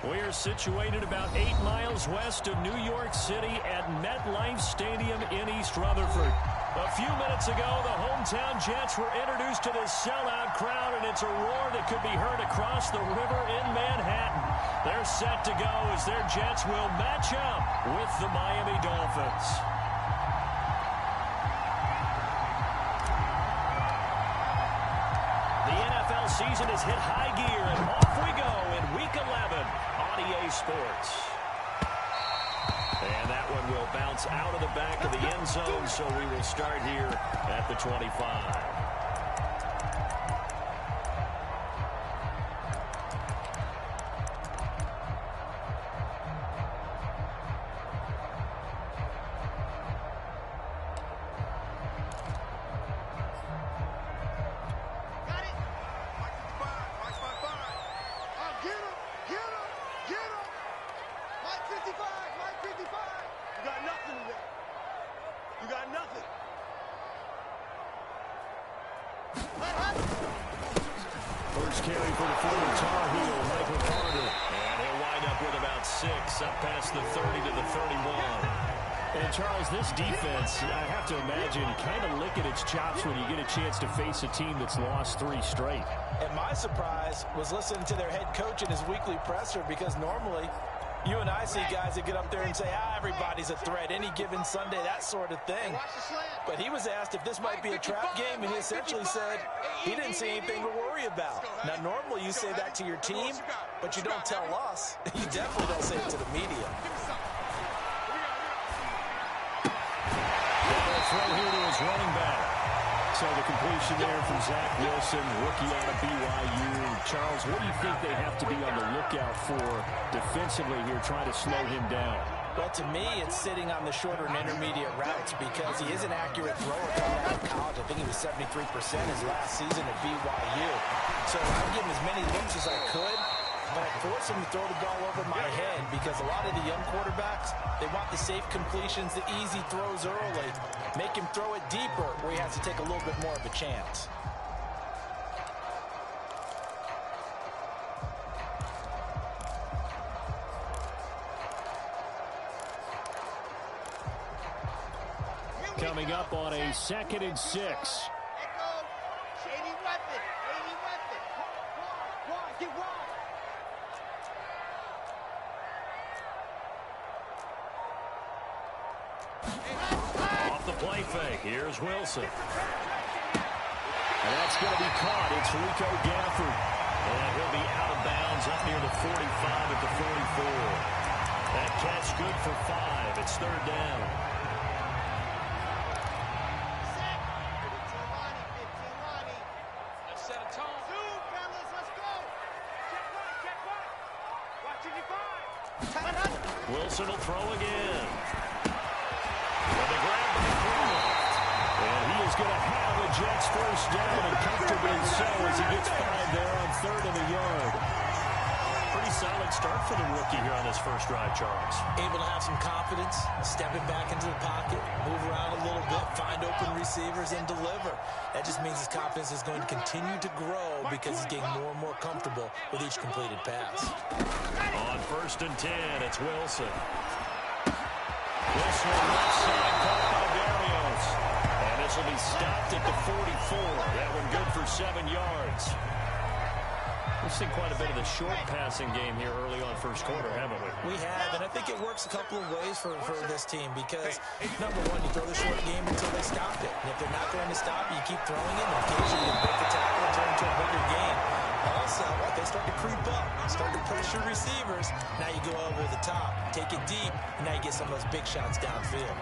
We are situated about 8 miles west of New York City at MetLife Stadium in East Rutherford. A few minutes ago, the hometown Jets were introduced to this sellout crowd, and it's a roar that could be heard across the river in Manhattan. They're set to go as their Jets will match up with the Miami Dolphins. The NFL season has hit high gear, and off we go in Week 11 on EA Sports. And that one will bounce out of the back of the end zone, so we will start here at the 25. First carry for the former Tar Heel, Michael Carter. And he'll wind up with about 6, up past the 30 to the 31. And Charles, this defense, I have to imagine, kind of licking its chops when you get a chance to face a team that's lost 3 straight. And my surprise was listening to their head coach in his weekly presser, because normally you and I see guys that get up there and say, everybody's a threat any given Sunday, that sort of thing. But he was asked if this might be a trap game, and he essentially said he didn't see anything to worry about. Now, normally you say that to your team, but you don't tell us. You definitely don't say it to the media. Throw here to his running back. So the completion there from Zach Wilson, rookie out of BYU. Charles, what do you think they have to be on the lookout for defensively here, trying to slow him down? Well, to me, it's sitting on the shorter and intermediate routes, because he is an accurate thrower coming out of college. I think he was 73% his last season at BYU. So I'd give him as many looks as I could, but I'd force him to throw the ball over my head, because a lot of the young quarterbacks, they want the safe completions, the easy throws early. Make him throw it deeper where he has to take a little bit more of a chance. Coming up on a 2nd and 6. Shady weapon. Get wide. Off the play fake. Here's Wilson. And that's going to be caught. It's Rico Gafford. And he'll be out of bounds up near the 45 at the 44. That catch good for 5. It's 3rd down. Wilson will throw again. And they grab by 3 left. And he is going to have the Jets first down, and comfortably so as he gets 5 there on 3rd and a yard. Pretty solid start for the rookie here on his first drive, Charles. Able to have some confidence, stepping back into the pocket, move around a little bit, find open receivers, and deliver. That just means his confidence is going to continue to grow, because he's getting more and more comfortable with each completed pass. On 1st and 10, it's Wilson. This one left side, caught by Berrios. And this will be stopped at the 44. That one good for 7 yards. We've seen quite a bit of the short passing game here early on first quarter, haven't we? We have, and I think it works a couple of ways for this team, because, number one, you throw the short game until they stop it. And if they're not going to stop it, you keep throwing it, and occasionally you break the tackle and turn into a bigger game. Also, they start to creep up, start to pressure receivers. Now you go over the top, take it deep, and now you get some of those big shots downfield.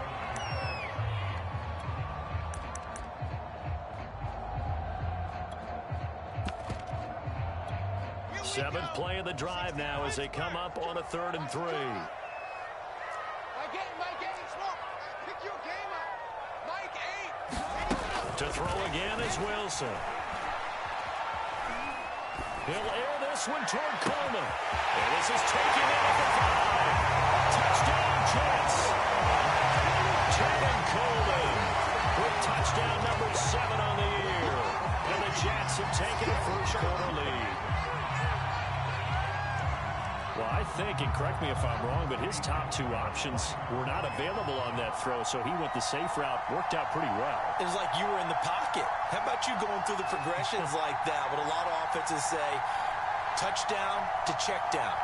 7th play of the drive now as they come up on a 3rd and 3. To throw again is Wilson. He'll air this one toward Coleman. And this is taken in at the 5. Touchdown, Jets. Tevin Coleman with touchdown number 7 on the year. And the Jets have taken a first quarter lead. Well, I think, and correct me if I'm wrong, but his top two options were not available on that throw, so he went the safe route. Worked out pretty well. It was like you were in the pocket. How about you going through the progressions like that? What a lot of offenses say, touchdown to check down.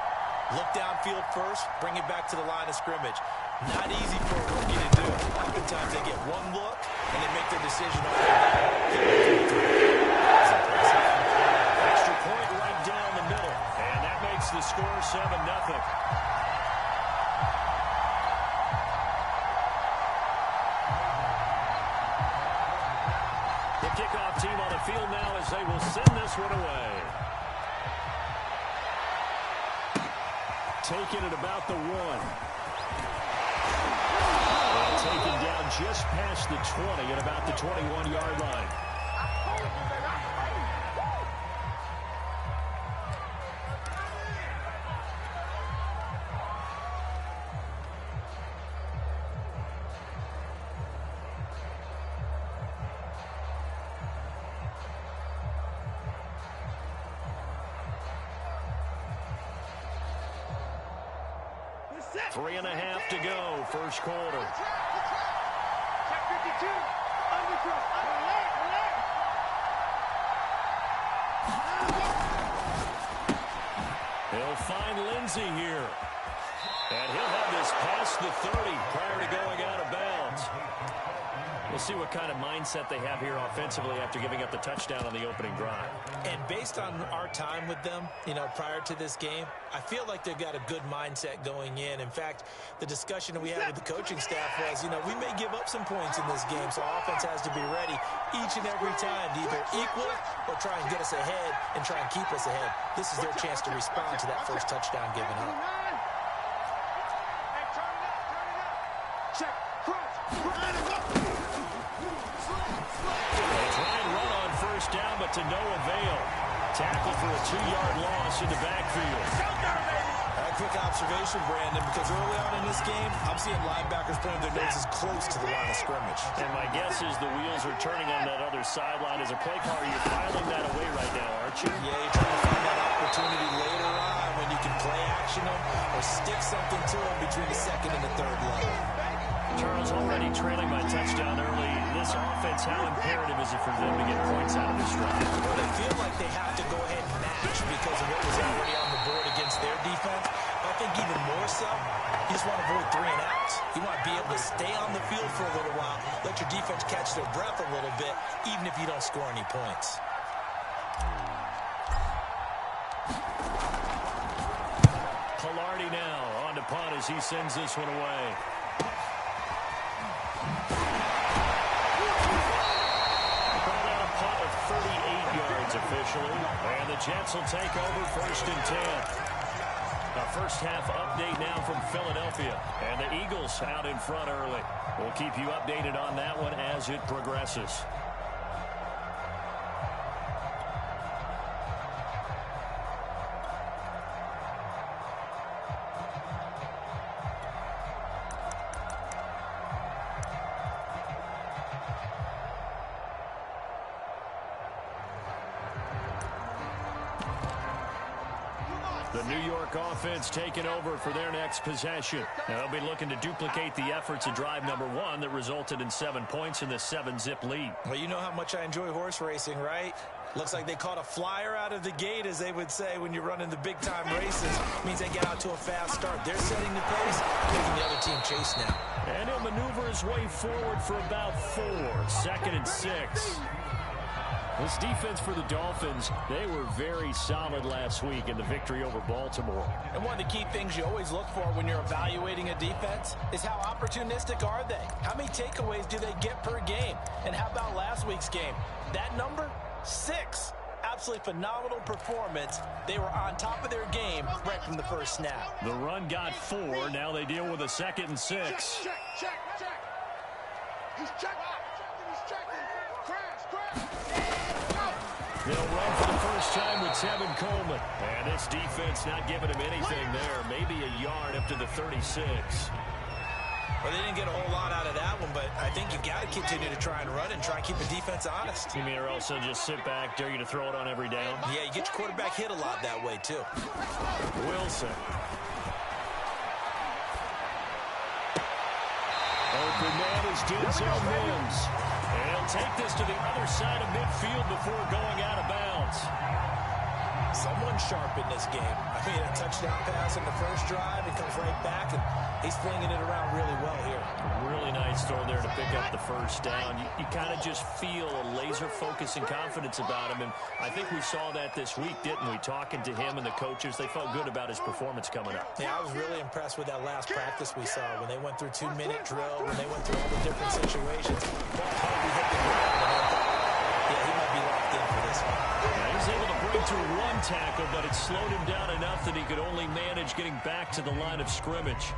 Look downfield first, bring it back to the line of scrimmage. Not easy for a rookie to do. Oftentimes they get one look, and they make their decision off the bat. Extra point right down the middle, and that makes the score 7-0. The kickoff team on the field now as they will send this one away. Taken at about the 1. And taken down just past the 20 at about the 21-yard line. Three and a half to go, first quarter. He'll find Lindsey here. And he'll have this past the 30 prior to going out of bounds. We'll see what kind of mindset they have here offensively after giving up the touchdown on the opening drive. And based on our time with them, prior to this game, I feel like they've got a good mindset going in. In fact, the discussion that we had with the coaching staff was, we may give up some points in this game, so offense has to be ready each and every time to either equal or try and get us ahead and try and keep us ahead. This is their chance to respond to that first touchdown given up. Down, but to no avail. Tackle for a 2-yard loss in the backfield. A quick observation, Brandon, because early on in this game, I'm seeing linebackers pointing their noses close to the line of scrimmage. And my guess is the wheels are turning on that other sideline. As a play caller, you're filing that away right now, aren't you? Yeah, you're trying to find that opportunity later on when you can play action them or stick something to them between the second and the third level. Charles, already trailing by touchdown early. This offense, how imperative is it for them to get points out of this drive? Well, they feel like they have to go ahead and match because of what was already on the board against their defense. But I think even more so, you just want to avoid 3 and outs. You want to be able to stay on the field for a little while, let your defense catch their breath a little bit, even if you don't score any points. Pilardi now on to punt as he sends this one away. Officially, and the Jets will take over 1st and 10. A first half update now from Philadelphia, and the Eagles out in front early. We'll keep you updated on that one as it progresses. The New York offense taking over for their next possession. Now they'll be looking to duplicate the efforts of drive number 1 that resulted in 7 points in the 7-zip lead. Well, you know how much I enjoy horse racing, right? Looks like they caught a flyer out of the gate, as they would say when you're running the big-time races. It means they get out to a fast start. They're setting the pace, making the other team chase now. And he'll maneuver his way forward for about 4. 2nd and 6. This defense for the Dolphins, they were very solid last week in the victory over Baltimore. And one of the key things you always look for when you're evaluating a defense is how opportunistic are they? How many takeaways do they get per game? And how about last week's game? That number? 6. Absolutely phenomenal performance. They were on top of their game right from the first snap. The run got 4. Now they deal with a 2nd and 6. Check. He's checking. They'll run for the first time with Tevin Coleman. And this defense not giving him anything there. Maybe a yard up to the 36. Well, they didn't get a whole lot out of that one, but I think you got to continue to try and run and try and keep the defense honest. You mean or else they'll just sit back, dare you to throw it on every down? Yeah, you get your quarterback hit a lot that way, too. Wilson. Open man is Denzel Mims. And he'll take this to the other side of midfield before going out of bounds. Someone sharp in this game. I mean, a touchdown pass in the first drive. It comes right back, and he's flinging it around really well here. Really nice throw there to pick up the first down. You kind of just feel a laser focus and confidence about him, and I think we saw that this week, didn't we? Talking to him and the coaches, they felt good about his performance coming up. Yeah, I was really impressed with that last practice we saw when they went through 2-minute drill, when they went through all the different situations. Ball hardly hit the ground, and I thought, yeah, he might be locked in for this one. He was able to break through one tackle, but it slowed him down enough that he could only manage getting back to the line of scrimmage.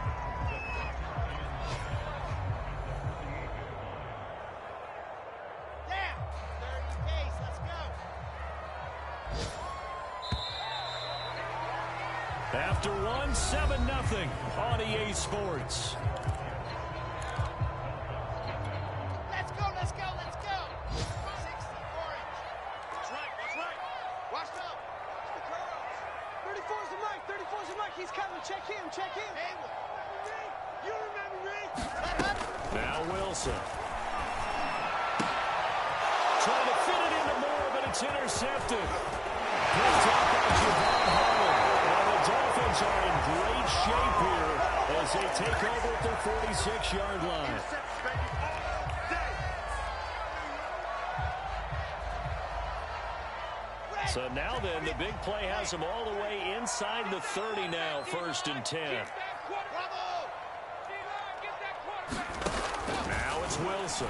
After 7-0 on EA Sports. Let's go, let's go, let's go. 60 orange. That's right. Watch out. Watch the curls. 34's the mic, 34's the mic. He's coming. Check him. Hayward. You remember me? Now Wilson. Trying to fit it into Moore, but it's intercepted. Picked up by Javon Howard. And the Dolphins are in great shape here as they take over at their 46-yard line. So now then, the big play has them all the way inside the 30 now, 1st and 10. Now it's Wilson.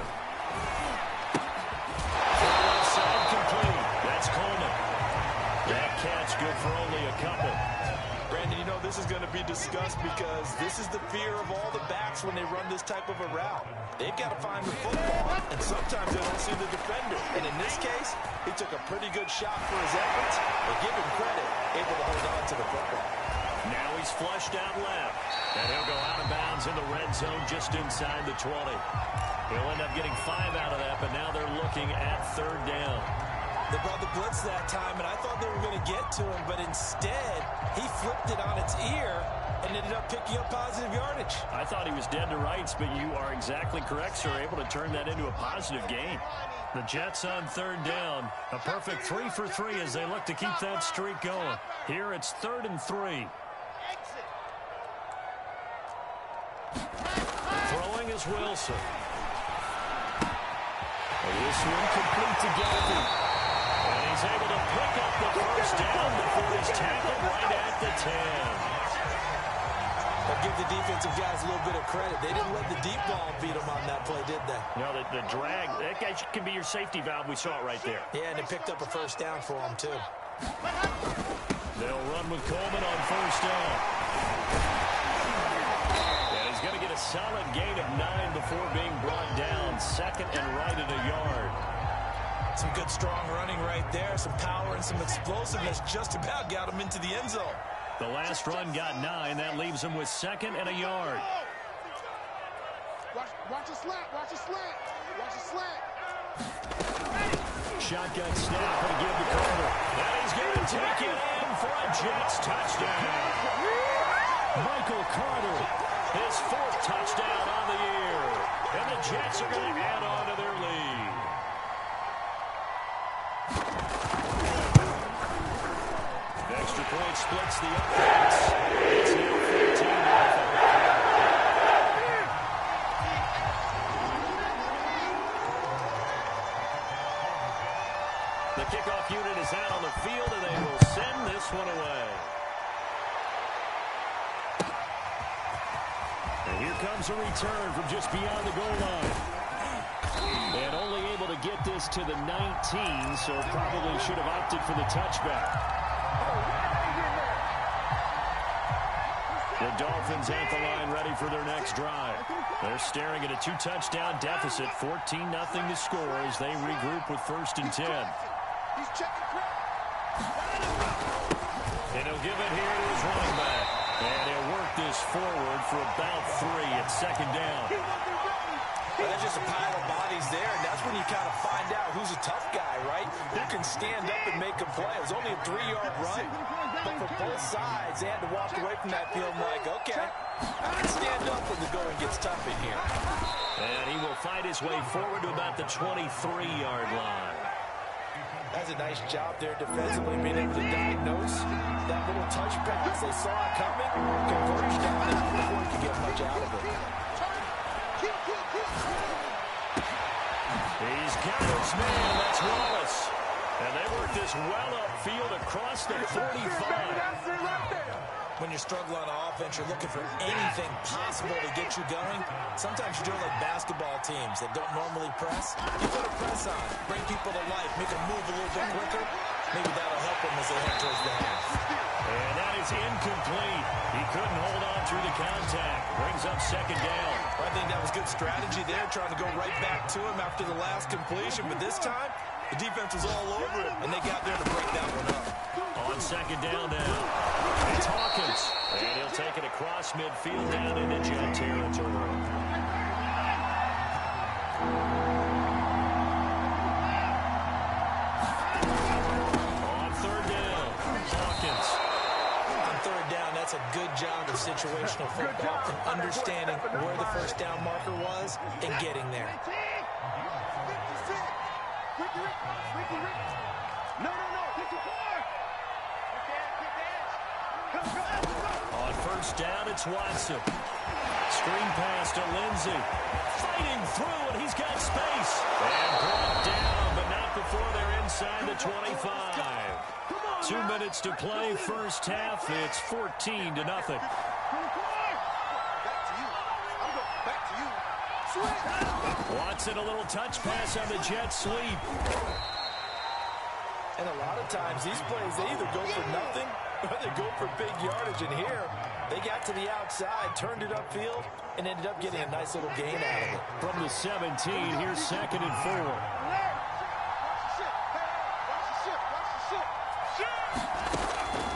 Left side complete. That's Coleman. That catch good for only a couple. Brandon, you know, this is going to be discussed because this is the fear of all the backs when they run this type of a route. They've got to find the football, and sometimes they don't see the defender. And in this case, he took a pretty good shot for his efforts, but give him credit, able to hold on to the football. Now he's flushed out left, and he'll go out of bounds in the red zone just inside the 20. He'll end up getting 5 out of that, but now they're looking at 3rd down. They brought the blitz that time, and I thought they were going to get to him, but instead, he flipped it on its ear and ended up picking up positive yardage. I thought he was dead to rights, but you are exactly correct, sir. Able to turn that into a positive gain. The Jets on 3rd down. A perfect 3 for 3 as they look to keep that streak going. Here it's 3rd and 3. Throwing is Wilson. This one complete to Gelby. And he's able to pick up the first down before he's tackled right at the 10. But give the defensive guys a little bit of credit. They didn't let the deep ball beat them on that play, did they? No, the drag, that guy can be your safety valve. We saw it right there. Yeah, and they picked up a first down for him, too. They'll run with Coleman on 1st down. And he's going to get a solid gain of 9 before being brought down. 2nd and right at a yard. Some good, strong running right there. Some power and some explosiveness just about got him into the end zone. The last run got 9. That leaves him with 2nd and a yard. Watch a slant. Shotgun snap and give to Carter. And he's going to take it in for a Jets touchdown. Michael Carter, his 4th touchdown on the year. And the Jets are going to add on to their lead. Extra point splits the offense. It's now 14-0. The kickoff unit is out on the field, and they will send this one away. And here comes a return from just beyond the goal line. And only able to get this to the 19, so probably should have opted for the touchback. The Dolphins at the line ready for their next drive. They're staring at a 2-touchdown deficit, 14-0 to score as they regroup with 1st and 10. He's checking crowd. And he'll give it here to his running back. And he'll work this forward for about 3 at second down. Well, there's just a pile of bodies there, and that's when you kind of find out who's a tough guy, right? Who can stand up and make a play. It was only a 3-yard run, but for both sides, they had to walk away from that field like, okay, I can stand up when the going gets tough in here. And he will fight his way forward to about the 23-yard line. That's a nice job there defensively, being able to diagnose that little touch pass. They saw it coming, converged on it before he could get much out of it. He's got his man. That's Wallace. And they work this well upfield across the 45. When you struggle on offense, you're looking for anything possible to get you going. Sometimes you're doing like basketball teams that don't normally press. You put a press on, bring people to life, make them move a little bit quicker. Maybe that'll help them as they head towards the half. And that is incomplete. He couldn't hold on through the contact. Brings up second down. Well, I think that was good strategy there, trying to go right back to him after the last completion. But this time, the defense was all over it, and they got there to break that one up. On second down now, it's Hawkins. And he'll take it across midfield down into Jet territory. On third down, Hawkins. On third down, that's a good job of situational football and understanding where the first down marker was and getting there. On first down, it's Watson. Screen pass to Lindsey. Fighting through, and he's got space. And brought down, but not before they're inside the 25. 2 minutes to play, first half. It's 14-0. Watson, a little touch pass on the jet sweep. And a lot of times, these plays, they either go for nothing or they go for big yardage. And here, they got to the outside, turned it upfield, and ended up getting a nice little gain out of it. From the 17, here's 2nd and 4.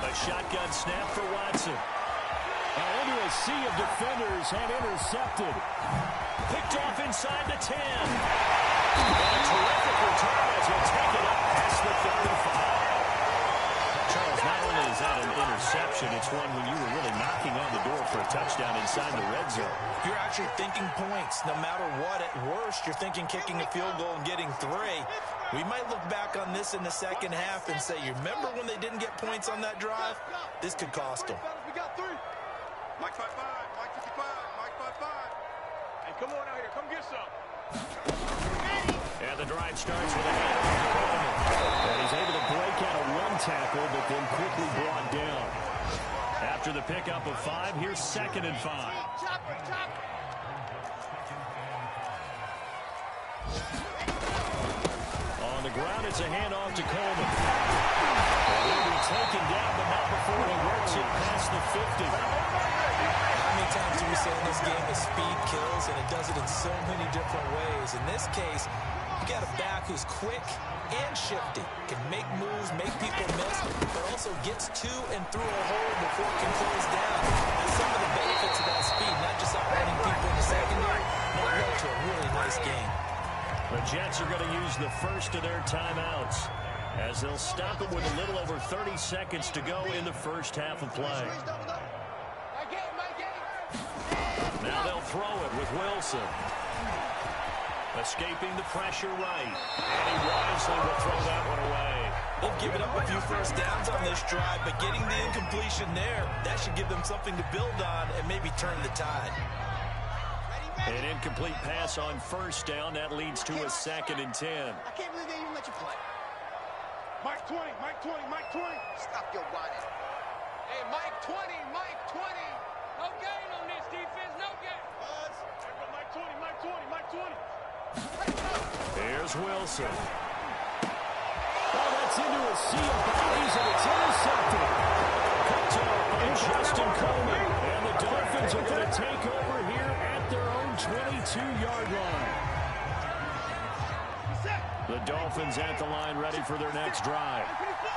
A shotgun snap for Watson. Into a sea of defenders and intercepted. Picked off inside the 10. And a terrific return as he'll take it up past the 35. Charles, not only is that an interception, it's one when you were really knocking on the door for a touchdown inside the red zone. You're actually thinking points. No matter what, at worst, you're thinking kicking a field goal and getting 3. We might look back on this in the second half and say, you remember when they didn't get points on that drive? This could cost them. Mike 5-5, Mike 55, Mike 5-5. Hey, come on out here, come get some. And the drive starts with a handoff. And he's able to break out a one tackle, but then quickly brought down. After the pickup of 5, here's 2nd and 5. On the ground, it's a handoff to Coleman. He'll be taken down, but not before he works it past the 50. How many times do we say in this game that speed kills, and it does it in so many different ways? In this case, you got a back who's quick and shifty, can make moves, make people miss, but also gets to and through a hole before it can close down. That's some of the benefits of that speed, not just outrunning people in the secondary, but led to a really nice game. The Jets are going to use the first of their timeouts as they'll stop it with a little over 30 seconds to go in the first half of play. Now they'll throw it with Wilson. Escaping the pressure right. And he wisely will throw that one away. They've given up a few first downs on this drive, but getting the incompletion there, that should give them something to build on and maybe turn the tide. An incomplete pass on first down. That leads to a 2nd and 10. I can't believe they even let you play. Mike 20, Mike 20, Mike 20. Stop your whining. Hey, Mike 20, Mike 20. No gain on this defense, no gain. Buzz. There go Mike 20, Mike 20, Mike 20. Here's Wilson. Oh, that's into a sea of bodies, and it's intercepted. Picked up by Justin Coleman. And the Dolphins are going to take over here at their own 22-yard line. The Dolphins at the line ready for their next drive.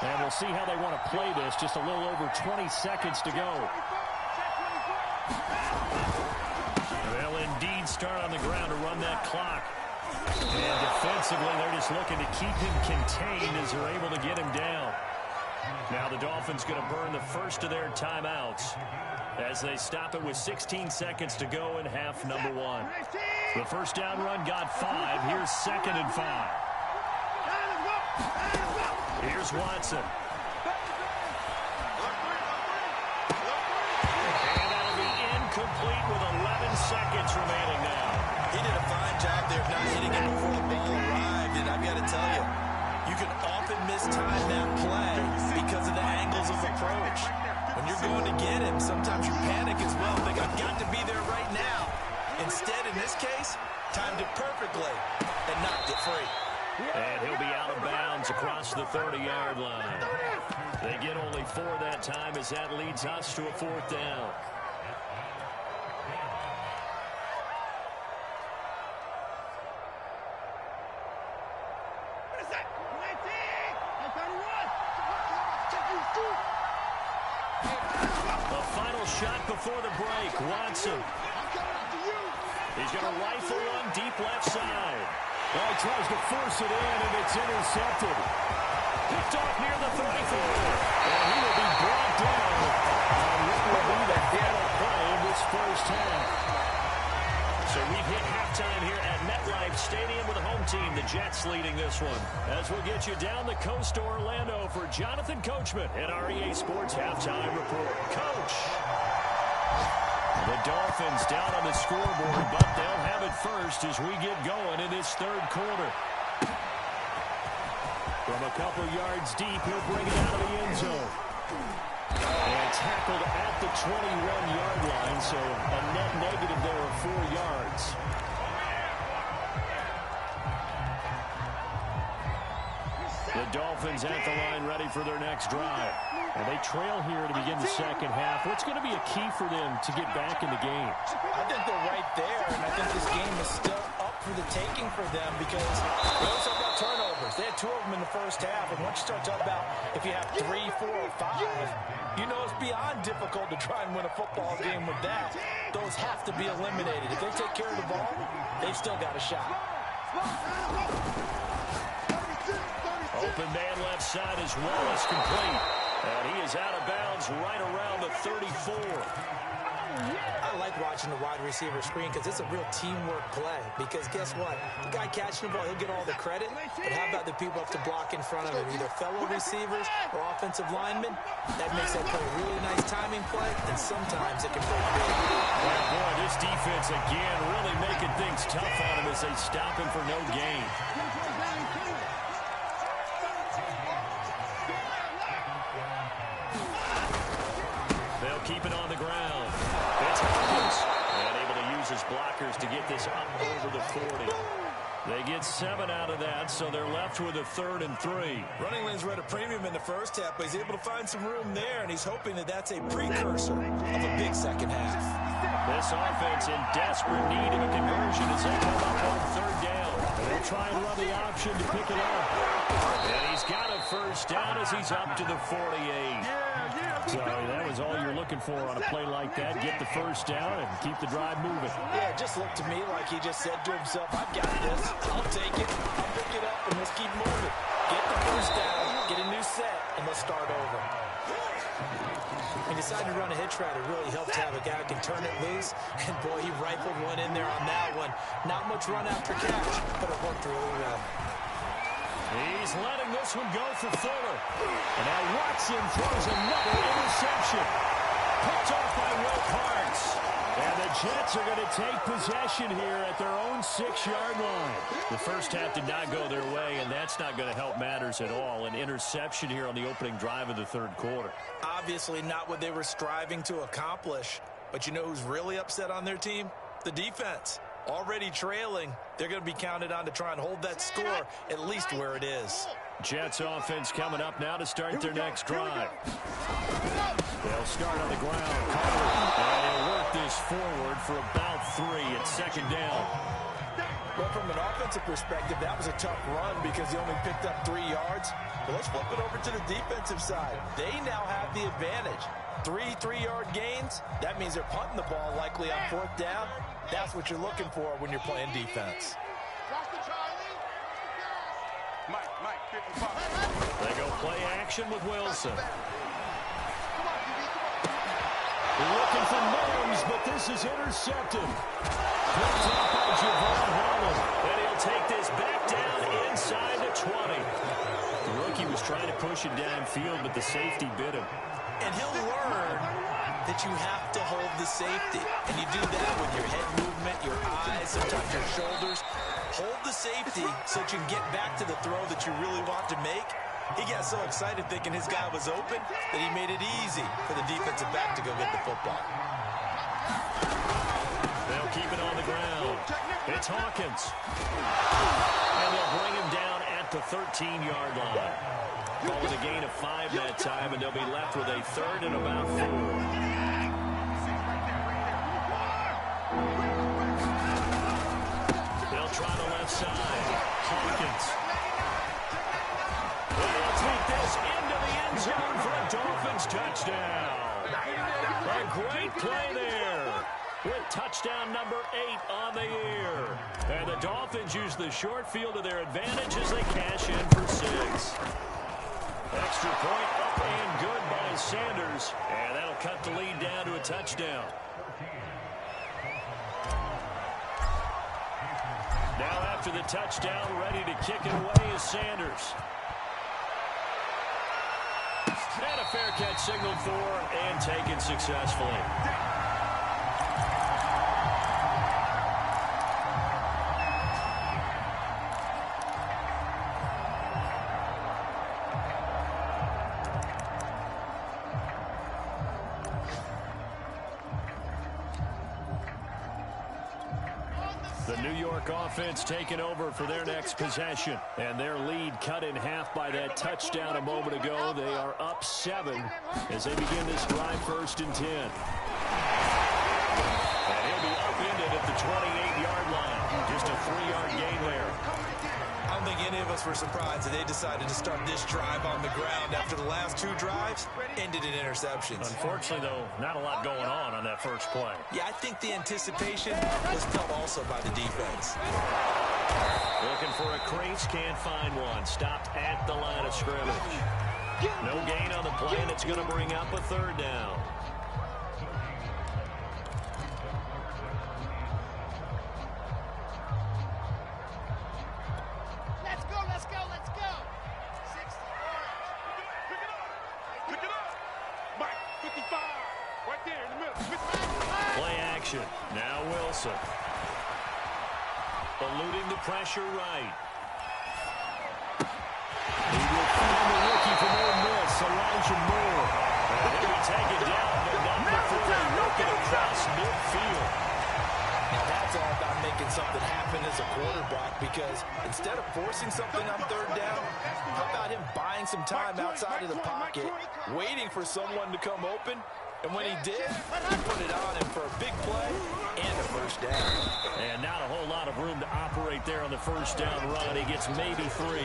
And we'll see how they want to play this. Just a little over 20 seconds to go. start on the ground to run that clock. And defensively, they're just looking to keep him contained as they're able to get him down. Now the Dolphins going to burn the first of their timeouts as they stop it with 16 seconds to go in half number 1. The first down run got 5. Here's 2nd and 5. Here's Watson. And that'll be incomplete with 11 seconds remaining now. He did a fine job there of not hitting it before the ball arrived, and I've got to tell you, you can often mistime that play because of the angles of approach. When you're going to get him, sometimes you panic as well, think, I've got to be there right now. Instead, in this case, timed it perfectly and knocked it free. And he'll be out of bounds across the 30-yard line. They get only 4 that time as that leads us to a 4th down. A final shot before the break. Watson. He's going to rifle one deep left side. Well, he tries to force it in, and it's intercepted. Picked off near the 34. And he will be brought down on what will be the final play of this first half. So we've hit halftime here at MetLife Stadium with the home team, the Jets, leading this one. As we'll get you down the coast to Orlando for Jonathan Coachman and our EA Sports Halftime Report. Coach. The Dolphins down on the scoreboard, but they'll have it first as we get going in this third quarter. From a couple yards deep, he'll bring it out of the end zone. And tackled at the 21-yard line, so a net negative there of 4 yards. The Dolphins at the line ready for their next drive. And they trail here to begin the second half. What's going to be a key for them to get back in the game? I think they're right there, and I think this game is still up for the taking for them because we always talk about turnovers. They had 2 of them in the first half, and once you start talking about if you have 3, 4, or 5, you know it's beyond difficult to try and win a football game with that. Those have to be eliminated. If they take care of the ball, they've still got a shot. Open man left side is Wallace complete. And he is out of bounds right around the 34. I like watching the wide receiver screen because it's a real teamwork play. Because guess what? The guy catching the ball, he'll get all the credit. But how about the people have to block in front of him, either fellow receivers or offensive linemen? That makes that play a really nice timing play, and sometimes it can break big. Well, boy, this defense again really making things tough on him as they stop him for no gain. Keep it on the ground. It's Hopkins. And able to use his blockers to get this up over the 40. They get 7 out of that, so they're left with a 3rd and 3. Running lanes were at a premium in the first half, but he's able to find some room there, and he's hoping that that's a precursor of a big second half. This offense in desperate need of a conversion as they come up on 3rd down. They'll try and run the option to pick it up. And he's got a first down as he's up to the 48. So that was all you're looking for on a play like that. Get the first down and keep the drive moving. Yeah, it just looked to me like he just said to himself, I've got this. I'll take it. I'll pick it up, and let's keep moving. Get the first down, get a new set, and let's start over. He decided to run a hitch route. It really helped to have a guy who can turn it loose. And, boy, he rifled one in there on that one. Not much run after catch, but it worked really well. He's letting this one go for Fuller. And now Watson throws another interception. Picked off by Will Parks. And the Jets are going to take possession here at their own 6-yard line. The first half did not go their way, and that's not going to help matters at all. An interception here on the opening drive of the 3rd quarter. Obviously not what they were striving to accomplish. But you know who's really upset on their team? The defense. Already trailing, they're going to be counted on to try and hold that score at least where it is. Jets offense coming up now to start their next drive. They'll start on the ground. And they'll work this forward for about 3 at 2nd down. Well, from an offensive perspective, that was a tough run because he only picked up 3 yards. But let's flip it over to the defensive side. They now have the advantage. 3 3-yard gains. That means they're punting the ball likely on 4th down. That's what you're looking for when you're playing defense. Mike, 55. They go play action with Wilson. Looking for Mims, but this is intercepted. Picked up by Javon Holland. And he'll take this back down inside the 20. The rookie was trying to push it downfield, but the safety bit him. And he'll learn that you have to hold the safety. And you do that with your head movement, your eyes, sometimes your shoulders. Hold the safety so that you can get back to the throw that you really want to make. He got so excited thinking his guy was open that he made it easy for the defensive back to go get the football. They'll keep it on the ground. It's Hawkins. And they'll bring him down at the 13-yard line. Calling a gain of 5 that time, and they'll be left with a 3rd and about 4. They'll try the left side. Hawkins. They'll take this into the end zone for a Dolphins touchdown. A great play there with touchdown number 8 on the year. And the Dolphins use the short field to their advantage as they cash in for 6. Extra point up and good by Sanders. And that'll cut the lead down to a touchdown. Now after the touchdown, ready to kick it away is Sanders. And a fair catch signaled for and taken successfully. The New York offense taking over for their next possession. And their lead cut in half by that touchdown a moment ago. They are up 7 as they begin this drive 1st and 10. And he'll be upended at the 28-yard line. Just a 3-yard gain there. I don't think any of us were surprised that they decided to start this drive on the ground after the last 2 drives ended in interceptions. Unfortunately, though, not a lot going on that first play. Yeah, I think the anticipation was felt also by the defense. Looking for a crease, can't find one. Stopped at the line of scrimmage. No gain on the play, and it's going to bring up a 3rd down. Let's go. 60 orange. Pick it up. Mike, 55. Right there in the middle. Play action. Now Wilson. Eluding the pressure right. He will find the rookie from Ole Miss, Elijah Moore. And he'll be taken down, but not before they work it across midfield. Now that's all about making something happen as a quarterback, because instead of forcing something on 3rd down, how about him buying some time outside of the pocket, waiting for someone to come open, and when he did, he put it on him for a big play and a 1st down. And not a whole lot of room to operate there on the 1st down run. He gets maybe 3.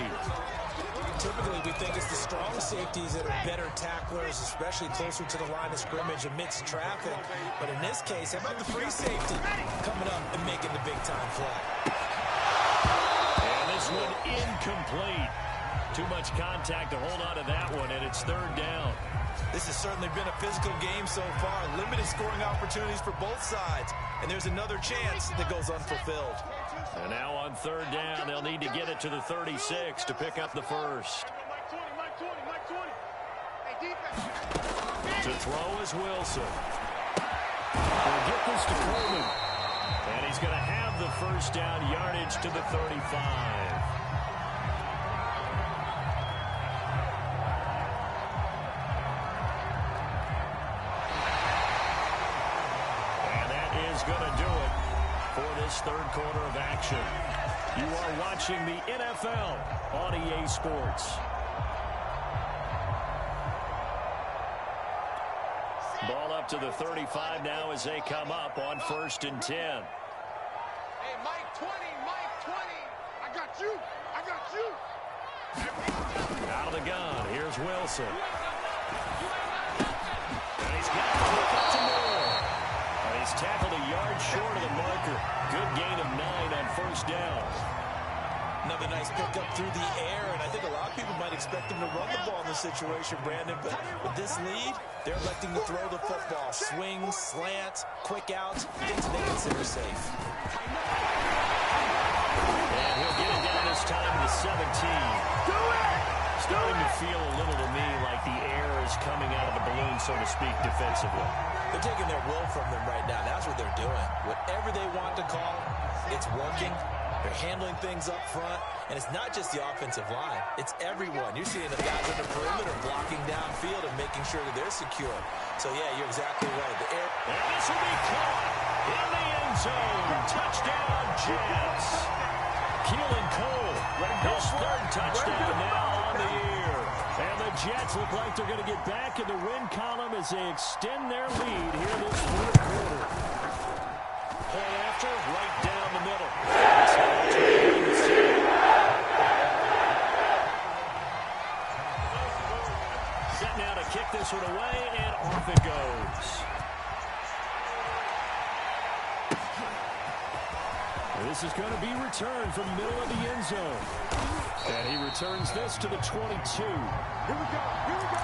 Typically, we think it's the strong safeties that are better tacklers, especially closer to the line of scrimmage amidst traffic. But in this case, how about the free safety coming up and making the big-time play? And this one incomplete. Too much contact to hold on to that one, and it's 3rd down. This has certainly been a physical game so far. Limited scoring opportunities for both sides. And there's another chance that goes unfulfilled. And now on 3rd down, they'll need to get it to the 36 to pick up the 1st. To throw is Wilson. They'll get this to Coleman. And he's going to have the 1st down yardage to the 35. Going to do it for this 3rd quarter of action. You are watching the NFL on EA Sports. Ball up to the 35 now as they come up on 1st and 10. Hey, Mike 20, Mike 20. I got you. I got you. Out of the gun, here's Wilson. And he's got to hook up to Moore. And he's tackled a yard short of the marker. Good gain of 9 on first down. Another nice pickup through the air, and I think a lot of people might expect him to run the ball in this situation, Brandon, but with this lead, they're electing to throw the football. Swings, slants, quick outs, things they consider safe. And he'll get it down this time to 17. Do it! Starting to feel a little to me like the air is coming out of the balloon, so to speak, defensively. They're taking their will from them right now. That's what they're doing. Whatever they want to call, it's working. They're handling things up front, and it's not just the offensive line. It's everyone. You're seeing the guys on the perimeter blocking downfield and making sure that they're secure. So, yeah, you're exactly right. The air. And this will be caught in the end zone. Touchdown, Jets. Keelan Cole, his third touchdown now on the year. And the Jets look like they're going to get back in the win column as they extend their lead here this fourth quarter. Point after, right down the middle. Set now to kick this one away, and off it goes. This is going to be returned from the middle of the end zone. And he returns this to the 22. Here we go. Here we go.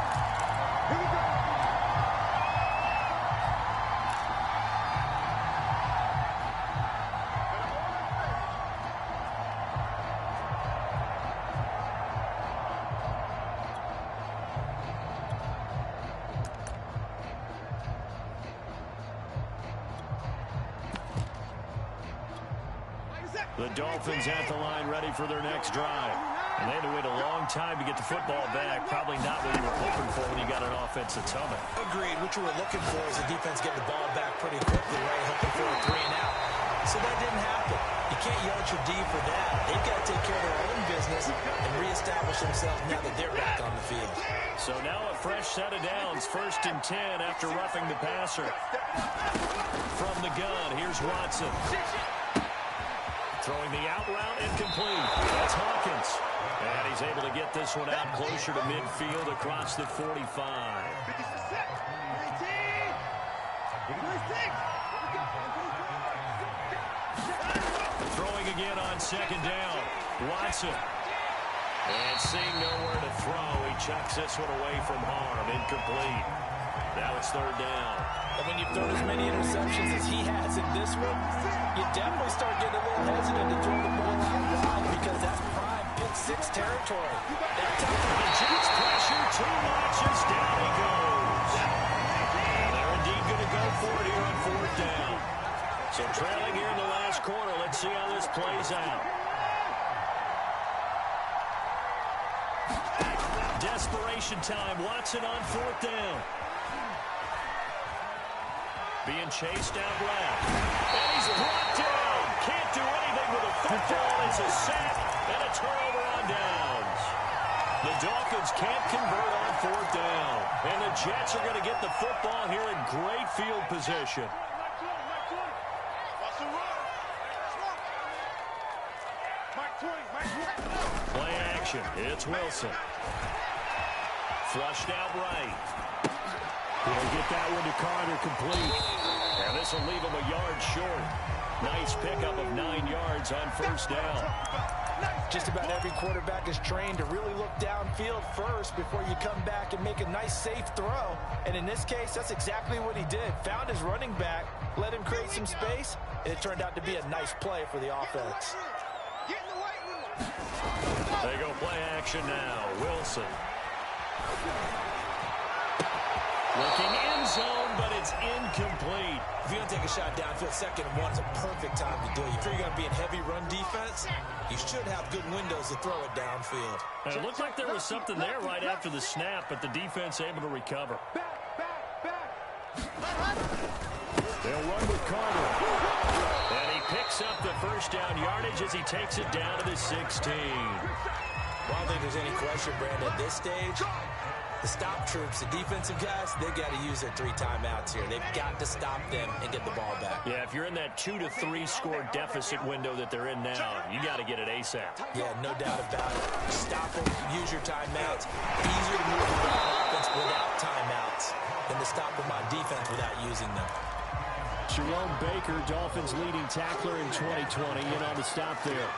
Here we go. The Dolphins at the line ready for their next drive. And they had to wait a long time to get the football back. Probably not what you were hoping for when you got an offensive tumble. Agreed. What you were looking for is the defense getting the ball back pretty quickly, right? Hoping for a 3 and out. So that didn't happen. You can't yell at your D for that. They've got to take care of their own business and reestablish themselves now that they're back on the field. So now a fresh set of downs. 1st and 10 after roughing the passer. From the gun, here's Watson. Throwing the out route incomplete. That's Hawkins. And he's able to get this one out closer to midfield across the 45. Throwing again on 2nd down. Watson. And seeing nowhere to throw, he chucks this one away from harm. Incomplete. Now it's 3rd down. And when you've thrown as many interceptions as he has in this one, you definitely start getting a little hesitant to throw the ball out wide because that's prime pick 6 territory. The Jets pressure too much as down he goes. They're indeed going to go for it here on 4th down. So trailing here in the last quarter. Let's see how this plays out. Desperation time. Watson on 4th down. Being chased out left. And he's brought down. Can't do anything with a football. It's a sack and a turnover on downs. The Dolphins can't convert on 4th down. And the Jets are going to get the football here in great field position. Play action. It's Wilson. Flushed out right. He'll get that one to Carter complete. And this will leave him a yard short. Nice pickup of 9 yards on 1st down. Just about every quarterback is trained to really look downfield first before you come back and make a nice, safe throw. And in this case, that's exactly what he did. Found his running back, let him create some space, and it turned out to be a nice play for the offense. They go play action now. Wilson. Looking end zone, but it's incomplete. If you're going to take a shot downfield, 2nd and 1 is a perfect time to do it. If you're going to be in heavy run defense, you should have good windows to throw it downfield. And it looked like there was something there right after the snap, but the defense able to recover. They'll run with Carter. And he picks up the 1st down yardage as he takes it down to the 16. Well, I don't think there's any question, Brandon, at this stage, The stop troops, the defensive guys, they've got to use their 3 timeouts here. They've got to stop them and get the ball back. Yeah, if you're in that 2 to 3 score deficit window that they're in now, you got to get it ASAP. Yeah, no doubt about it. Stop them, use your timeouts. Easier to move the ball on offense without timeouts than to stop them on defense without using them. Jerome Baker, Dolphins leading tackler in 2020, in on the stop there.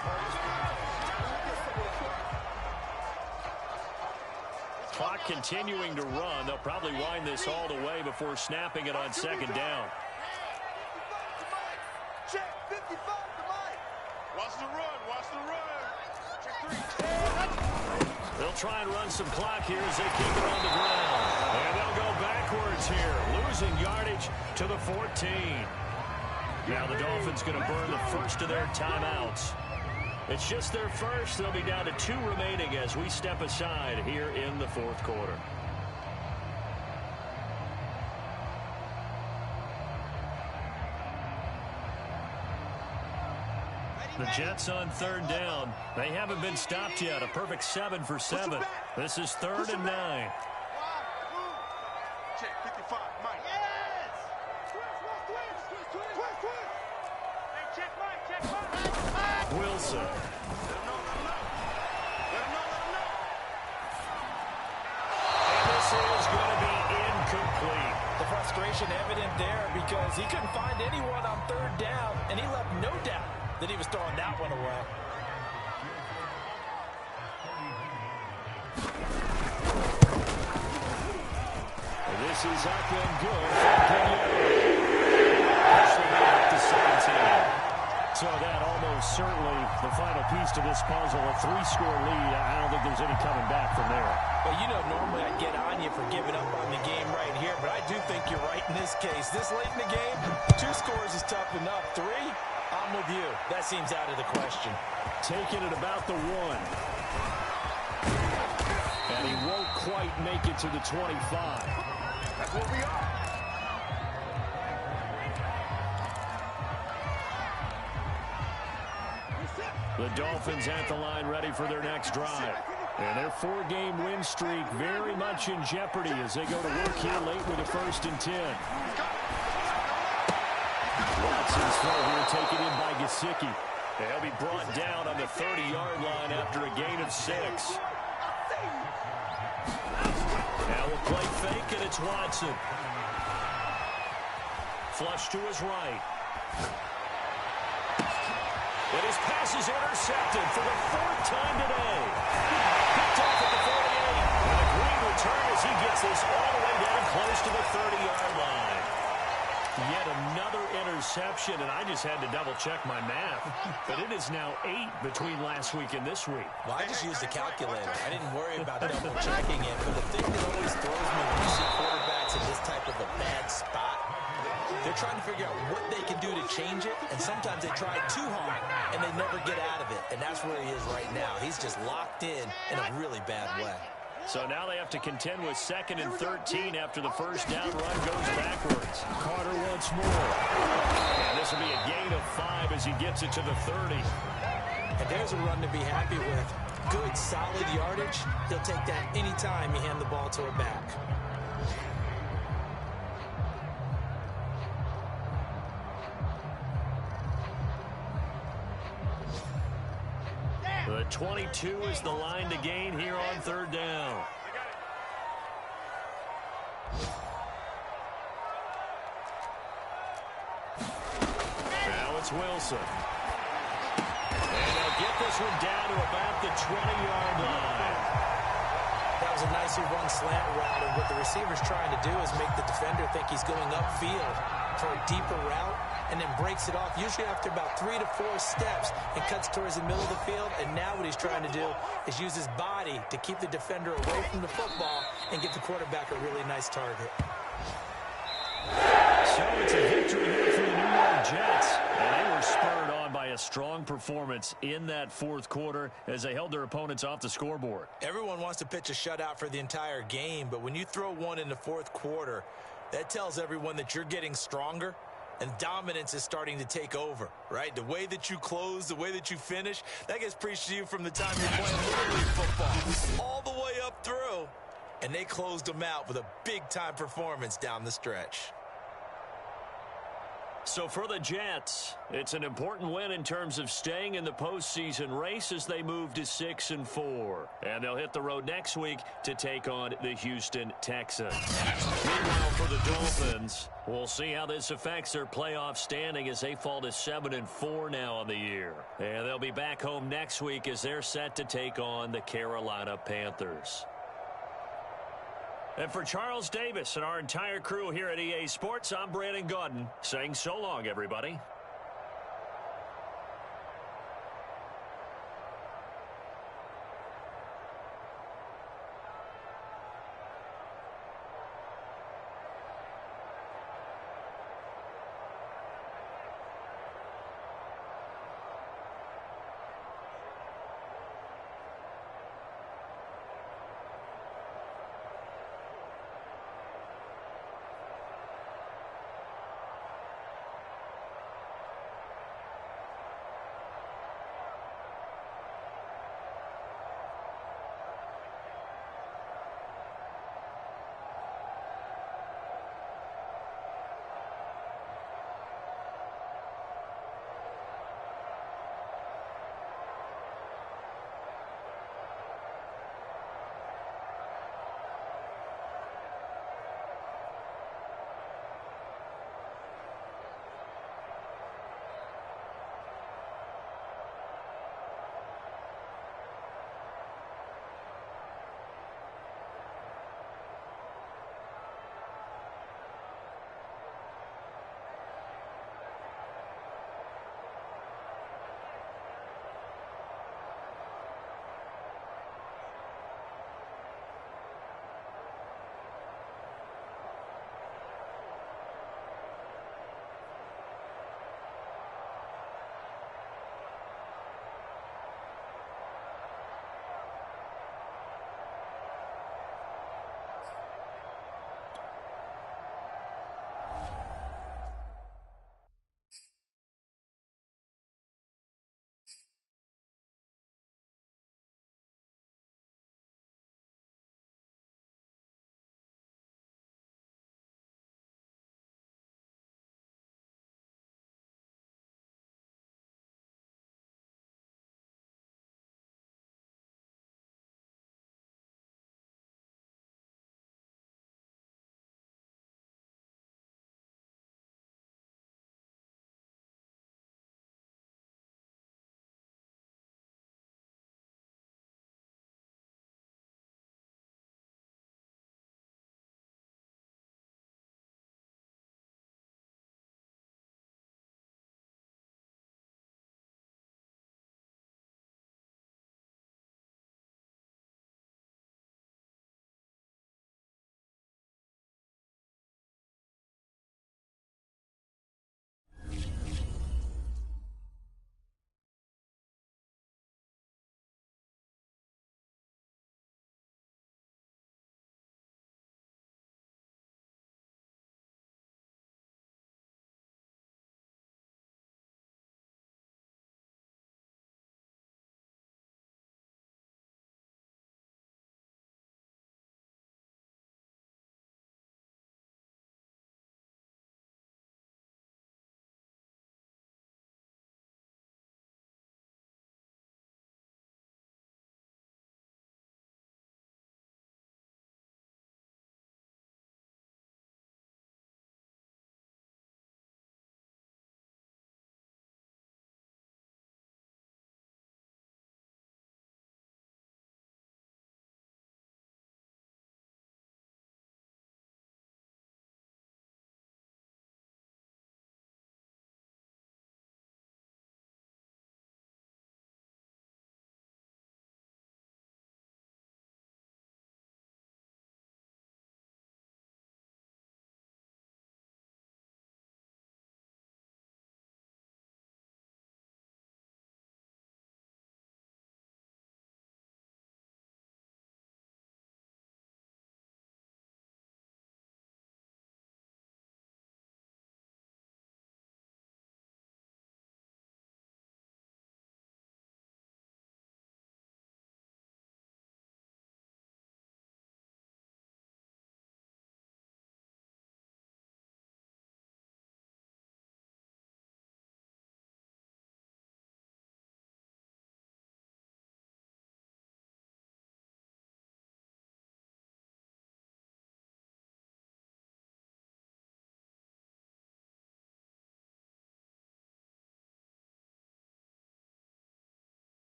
Clock continuing to run. They'll probably wind this all the way before snapping it on second down. Check 55 to Mike. Watch the run. Watch the run. Check 3. They'll try and run some clock here as they keep it on the ground. And they'll go backwards here, losing yardage to the 14. Now the Dolphins going to burn the first of their timeouts. It's just their first. They'll be down to 2 remaining as we step aside here in the fourth quarter. The Jets on third down. They haven't been stopped yet. A perfect 7 for 7. This is 3rd and 9. Check 55, Mike. Yes! Twist. Hey, check Mike. Wilson. Let him know. And this is going to be incomplete. The frustration evident there because he couldn't find anyone on 3rd down, and he left no doubt that he was throwing that one away. This is up and good. Actually back to 17. So that almost certainly the final piece to this puzzle. A 3-score lead. I don't think there's any coming back from there. Well, you know, normally I'd get on you for giving up on the game right here, but I do think you're right in this case. This late in the game, 2 scores is tough enough. 3, I'm with you. That seems out of the question. Taking it about the 1. And he won't quite make it to the 25. That's what we are. The Dolphins at the line ready for their next drive. And their 4-game win streak very much in jeopardy as they go to work here late with a 1st and 10. Watson's throw here taken in by Gesicki. They'll be brought down on the 30-yard line after a gain of 6. Now we'll play fake, and it's Watson. Flush to his right. And his pass is intercepted for the 4th time today. Picked off at the 48. And a great return as he gets this all the way down close to the 30-yard line. Yet another interception, and I just had to double-check my math. But it is now 8 between last week and this week. Well, I just used a calculator. I didn't worry about double-checking it. But the thing that always throws me when you see quarterbacks in this type of a bad spot, they're trying to figure out what they can do to change it, and sometimes they try too hard, and they never get out of it. And that's where he is right now. He's just locked in a really bad way. So now they have to contend with 2nd and 13 after the first down run goes backwards. Carter once more. And this will be a gain of 5 as he gets it to the 30. And there's a run to be happy with. Good, solid yardage. He'll take that anytime you hand the ball to a back. The 22 is the line to gain here on 3rd down. Now it's Wilson. And they'll get this one down to about the 20-yard line. That was a nicely run slant route, and what the receiver's trying to do is make the defender think he's going upfield for a deeper route, and then breaks it off, usually after about 3 to 4 steps, and cuts towards the middle of the field. And now what he's trying to do is use his body to keep the defender away from the football and get the quarterback a really nice target. So it's a victory here for the New York Jets. And they were spurred on by a strong performance in that 4th quarter as they held their opponents off the scoreboard. Everyone wants to pitch a shutout for the entire game, but when you throw one in the 4th quarter, that tells everyone that you're getting stronger and dominance is starting to take over, right? The way that you close, the way that you finish, that gets preached to you from the time you're playing Little League football all the way up through. and they closed them out with a big-time performance down the stretch. So for the Jets, it's an important win in terms of staying in the postseason race as they move to 6-4. And they'll hit the road next week to take on the Houston Texans. Meanwhile, for the Dolphins, we'll see how this affects their playoff standing as they fall to 7-4 now on the year. And they'll be back home next week as they're set to take on the Carolina Panthers. And for Charles Davis and our entire crew here at EA Sports, I'm Brandon Gaudin saying so long, everybody.